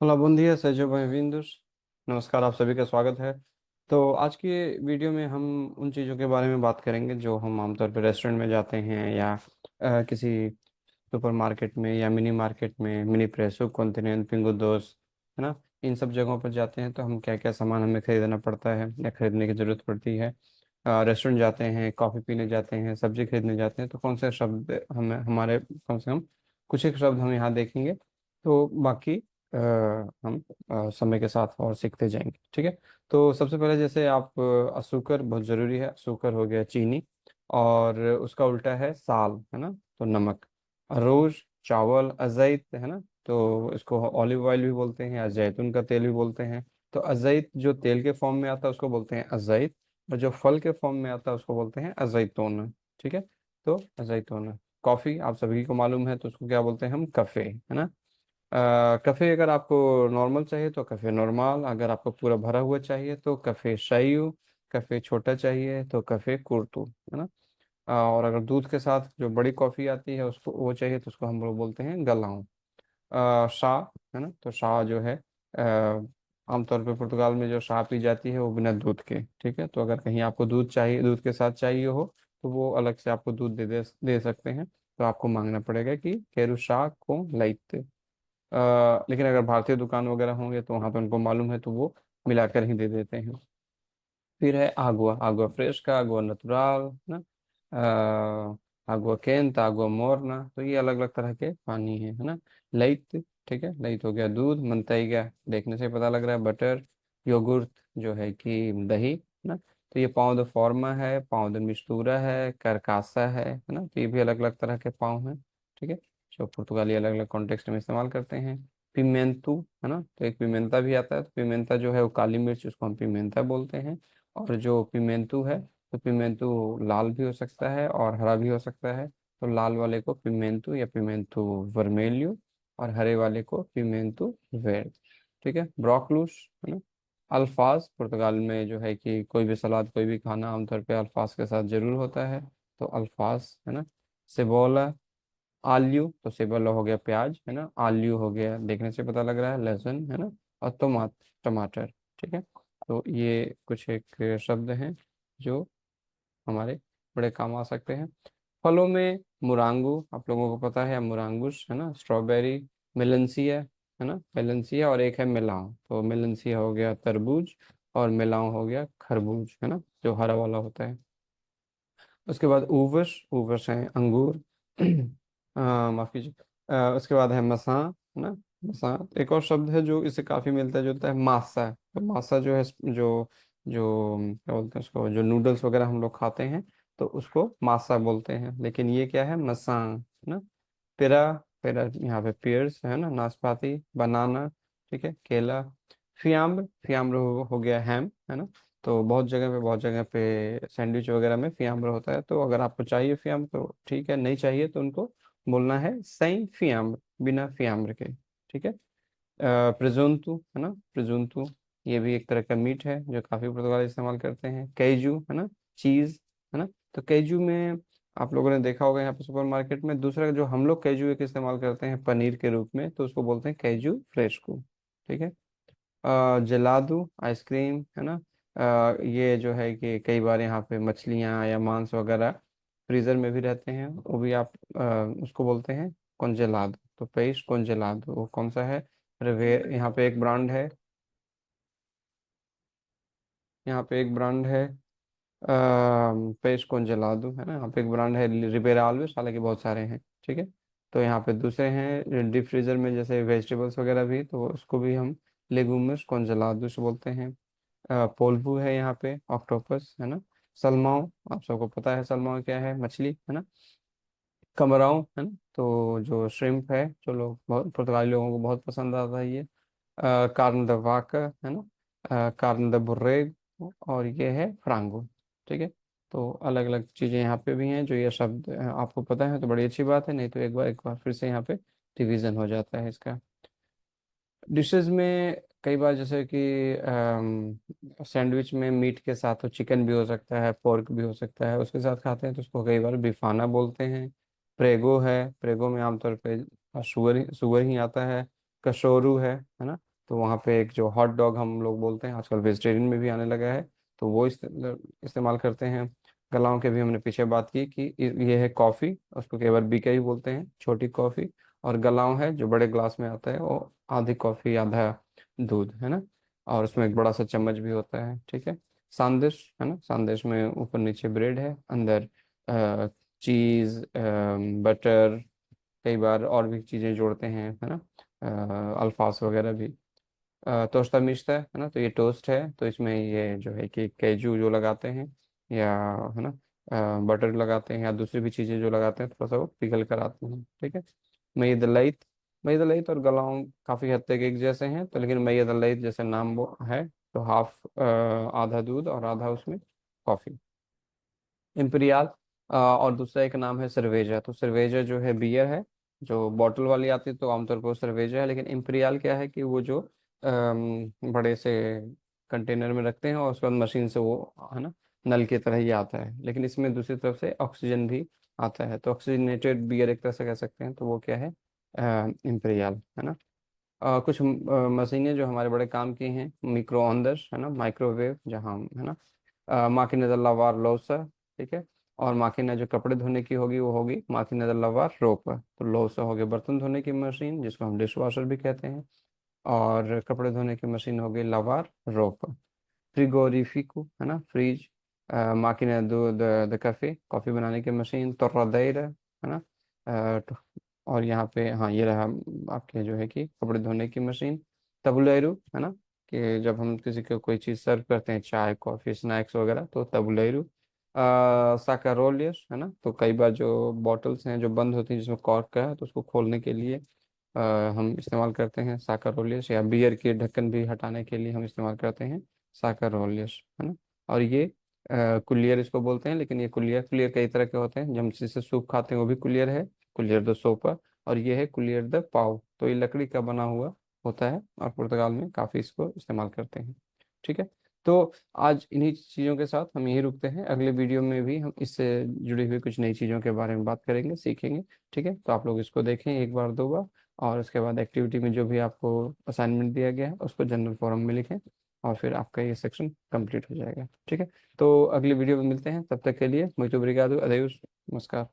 Hola, buen día, sejो bem-vindos। नमस्कार, आप सभी का स्वागत है। तो आज की वीडियो में हम उन चीज़ों के बारे में बात करेंगे जो हम आमतौर पर रेस्टोरेंट में जाते हैं या किसी सुपरमार्केट में या मिनी मार्केट में, मिनी प्रेसो, कॉन्टिनेंट, पिंगो दोस्त, है ना। इन सब जगहों पर जाते हैं तो हम क्या क्या सामान हमें खरीदना पड़ता है या खरीदने की ज़रूरत पड़ती है। रेस्टोरेंट जाते हैं, कॉफ़ी पीने जाते हैं, सब्जी खरीदने जाते हैं, तो कौन से शब्द हमें हमारे कम से कम कुछ एक शब्द हम यहाँ देखेंगे। तो बाकी हम समय के साथ और सीखते जाएंगे, ठीक है। तो सबसे पहले जैसे आप अशूकर बहुत ज़रूरी है। अशूकर हो गया चीनी, और उसका उल्टा है साल, है ना, तो नमक। अरोज चावल, अजैत, है ना, तो इसको ऑलिव ऑयल भी बोलते हैं या जैतून का तेल भी बोलते हैं। तो अजैत जो तेल के फॉर्म में आता है उसको बोलते हैं अजैत, और जो फल के फॉर्म में आता है उसको बोलते हैं अजैतून, ठीक है। तो अजैतून। कॉफ़ी आप सभी को मालूम है, तो उसको क्या बोलते हैं हम, कफ़े, है ना। कफ़े अगर आपको नॉर्मल चाहिए तो कफ़े नॉर्मल, अगर आपको पूरा भरा हुआ चाहिए तो कफ़े शायू, कफ़े छोटा चाहिए तो कफ़े कुर्तू, है ना। और अगर दूध के साथ जो बड़ी कॉफ़ी आती है उसको वो चाहिए तो उसको हम लोग बोलते हैं गलाऊं। शाह, है ना, तो शाह जो है आमतौर पे पुर्तगाल में जो शाह पी जाती है वो बिना दूध के, ठीक है। तो अगर कहीं आपको दूध चाहिए, दूध के साथ चाहिए हो, तो वो अलग से आपको दूध दे सकते हैं। तो आपको मांगना पड़ेगा कि केरु शाह को लाइते। लेकिन अगर भारतीय दुकान वगैरह होंगे तो वहाँ पे उनको मालूम है तो वो मिलाकर ही दे देते हैं। फिर है आगुआ, आगुआ फ्रेश का, आगुआ नेचुरल ना, आगुआ केंट, आगुआ मोरना, तो ये अलग अलग तरह के पानी है ना। लइट, ठीक है, लइट हो गया दूध। मंतैगा देखने से पता लग रहा है बटर। योगुर्त जो है कि दही ना। तो ये पाव द फॉर्मा है, पाव द मिस्टूरा है, करकासा है ना। तो ये भी अलग अलग तरह के पाव हैं, ठीक है, जो पुर्तगाली अलग अलग कॉन्टेक्स्ट में इस्तेमाल करते हैं। पिमेंतू, है ना, तो एक पिमेंता भी आता है। तो पिमेंता जो है वो काली मिर्च, उसको हम पिमेंता बोलते हैं। और जो पिमेंतू है, तो पिमेंतू लाल भी हो सकता है और हरा भी हो सकता है। तो लाल वाले को पिमेंतू या पिमेंतू वर्मेलियो, और हरे वाले को पिमेंतू वेर्द, ठीक है। ब्रोकलूस, है ना। अल्फाज, पुर्तगाल में जो है कि कोई भी सलाद, कोई भी खाना आमतौर पे अल्फाज के साथ जरूर होता है। तो अल्फाज, है ना। सेबोला, आलू, तो सेबोला हो गया प्याज, है ना। आलू हो गया, देखने से पता लग रहा है, लहसुन, है ना। और टमाटर, ठीक है। तो ये कुछ एक शब्द हैं जो हमारे बड़े काम आ सकते हैं। फलों में मुरांगू, आप लोगों को पता है, मुरांगुस, है ना। स्ट्रॉबेरी, मेलेंसिया, है ना, मेलेंसिया, और एक है मिलाओ। तो मेलेंसिया हो गया तरबूज, और मिलाओ हो गया खरबूज, है ना, जो हरा वाला होता है। उसके बाद ऊवश, ऊवश है अंगूर। माफ कीजिए। उसके बाद है मसा, है ना। मसा एक और शब्द है जो इससे काफी मिलता जुलता है, मासा। तो मासा जो है, जो जो क्या बोलते हैं उसको, जो नूडल्स वगैरह हम लोग खाते हैं, तो उसको मासा बोलते हैं। लेकिन ये क्या है, मसा, है ना। पेरा, पेरा यहाँ पे पेयर्स है ना, नाशपाती, बनाना, ठीक है, केला। फियाम्र, फियाम्र हो गया हैम, है ना। तो बहुत जगह पे सैंडविच वगैरह में फियाम्र होता है। तो अगर आपको चाहिए फियाम्र तो ठीक है, नहीं चाहिए तो उनको बोलना है सही फियाम्र, बिना फियाम्र के, ठीक है। प्रिजुनतु, है ना, प्रिजुनतु, ये भी एक तरह का मीट है जो काफी पुर्तगाली इस्तेमाल करते हैं। कैजू, है ना, चीज, है ना। तो कैजू में आप लोगों ने देखा होगा यहाँ पे सुपरमार्केट में, दूसरा जो हम लोग कैजू एक इस्तेमाल करते हैं पनीर के रूप में, तो उसको बोलते हैं कैजू फ्रेशको, ठीक है। जेलादू, आइसक्रीम, है ना। ये जो है कि कई बार यहाँ पे मछलियाँ या मांस वगैरह फ्रीजर में भी रहते हैं, वो भी आप उसको बोलते हैं कॉन्जेलादो। तो पेश कॉन्जेलादो वो कौन सा है, रिवे यहाँ पे एक ब्रांड है, यहाँ पे एक ब्रांड है पेश कॉन्जेलादो, है ना। यहाँ पे एक ब्रांड है रिबेरा ऑल्वेस, हालांकि बहुत सारे हैं, ठीक है। तो यहाँ पे दूसरे हैं डीप फ्रीजर में, जैसे वेजिटेबल्स वगैरह भी, तो उसको भी हम लेगुमिस कॉन्जेलादोस बोलते हैं। पोल्वू है यहाँ पे, ऑक्टोपस, है ना। सलमाओ, आप सबको पता है सलमाओ क्या है, मछली, है ना। कमराओ, है ना, तो जो श्रिम्प है, जो लोग बहुत पुर्तगाली लोगों को बहुत पसंद आता है ये। कार्न द वाका, है ना, कार्न द बुर्रेग, और ये है फ्रांगो, ठीक है। तो अलग अलग चीज़ें यहाँ पे भी हैं जो ये शब्द आपको पता है तो बड़ी अच्छी बात है, नहीं तो एक बार फिर से यहाँ पे रिवीजन हो जाता है इसका। डिशेस में कई बार जैसे कि सैंडविच में मीट के साथ तो चिकन भी हो सकता है, पोर्क भी हो सकता है, उसके साथ खाते हैं तो उसको कई बार बिफाना बोलते हैं। प्रेगो है, प्रेगो में आमतौर पे सुअर ही आता है। कशोरू है ना। तो वहाँ पे एक जो हॉट डॉग हम लोग बोलते हैं, आजकल वेजिटेरियन में भी आने लगा है, तो वो इस्तेमाल करते हैं। गलाव के भी हमने पीछे बात की कि ये है कॉफ़ी, उसको कई बार बीके ही बोलते हैं, छोटी कॉफ़ी। और गलाव है जो बड़े ग्लास में आता है, वो आधी कॉफ़ी आधा दूध है ना, और उसमें एक बड़ा सा चम्मच भी होता है, ठीक है। संदेश है ना, संदेश में ऊपर नीचे ब्रेड है, अंदर चीज़, बटर, कई बार और भी चीज़ें जोड़ते हैं है ना, अल्फास वगैरह भी। टोस्टा मिश्ता है ना, तो ये टोस्ट है, तो इसमें ये जो है कि कैजू जो लगाते हैं, या है ना, बटर लगाते हैं, या दूसरी भी चीज़ें जो लगाते हैं, थोड़ा सा वो पिघल कर आते हैं, ठीक है। मईद लईत, मईद लईत और गलाऊं काफ़ी हद तक एक जैसे हैं, तो लेकिन मईद लईत जैसे नाम वो है, तो हाफ आधा दूध और आधा उसमें कॉफ़ी। इम्पीरियल, और दूसरा एक नाम है सर्वेजा। तो सर्वेजा जो है बियर है, जो बॉटल वाली आती है, तो आमतौर पर वो सर्वेजा है। लेकिन इम्पीरियल क्या है कि वो जो बड़े से कंटेनर में रखते हैं, और उसके बाद मशीन से वो है ना, नल की तरह ही आता है, लेकिन इसमें दूसरी तरफ से ऑक्सीजन भी आता है, तो ऑक्सीजनेटेड बियर एक तरह से कह सकते हैं, तो वो क्या है, इम्पीरियल है ना। कुछ मशीनें जो हमारे बड़े काम की हैं, मिक्रो ओंदर है ना, माइक्रोवेव, जहाँ है ना, माकिन लवार लोसा, ठीक है। और माकिन जो कपड़े धोने की होगी वो होगी माकिन लवार रोप। तो लोसा हो गया बर्तन धोने की मशीन, जिसको हम डिश वॉशर भी कहते हैं, और कपड़े धोने की मशीन होगी लवार रोप। फ्रिगोरिफिको है ना, fridge, Makin the cafe, coffee बनाने की मशीन, तोर्रादेर है ना। तो और यहाँ पे हाँ ये रहा आपके जो है कि कपड़े धोने की मशीन, तबुलेरू है ना, कि जब हम किसी को कोई चीज़ सर्व करते हैं, चाय कॉफ़ी स्नैक्स वगैरह, तो तबुलेरू। साकारोलियस है ना, तो कई बार जो बॉटल्स हैं जो बंद होती हैं जिसमें कॉर्क का है, तो उसको खोलने के लिए हम इस्तेमाल करते हैं साकारोलियस, या बियर के ढक्कन भी हटाने के लिए हम इस्तेमाल करते हैं साकारोलियस है ना। और ये कुलियर इसको बोलते हैं, लेकिन ये कुलियर कुलियर कई तरह के होते हैं, जो हम जिससे सूप खाते हैं वो भी कुलियर है, कुलियर द सोपर। और ये है कुलियर द पाव, तो ये लकड़ी का बना हुआ होता है, और पुर्तगाल में काफ़ी इसको इस्तेमाल करते हैं, ठीक है। तो आज इन्हीं चीज़ों के साथ हम यहीं रुकते हैं, अगले वीडियो में भी हम इससे जुड़ी हुई कुछ नई चीज़ों के बारे में बात करेंगे, सीखेंगे, ठीक है। तो आप लोग इसको देखें एक बार दो बार, और उसके बाद एक्टिविटी में जो भी आपको असाइनमेंट दिया गया है उसको जनरल फोरम में लिखें, और फिर आपका ये सेक्शन कंप्लीट हो जाएगा, ठीक है। तो अगली वीडियो में मिलते हैं, तब तक के लिए muito obrigado, adeus, नमस्कार।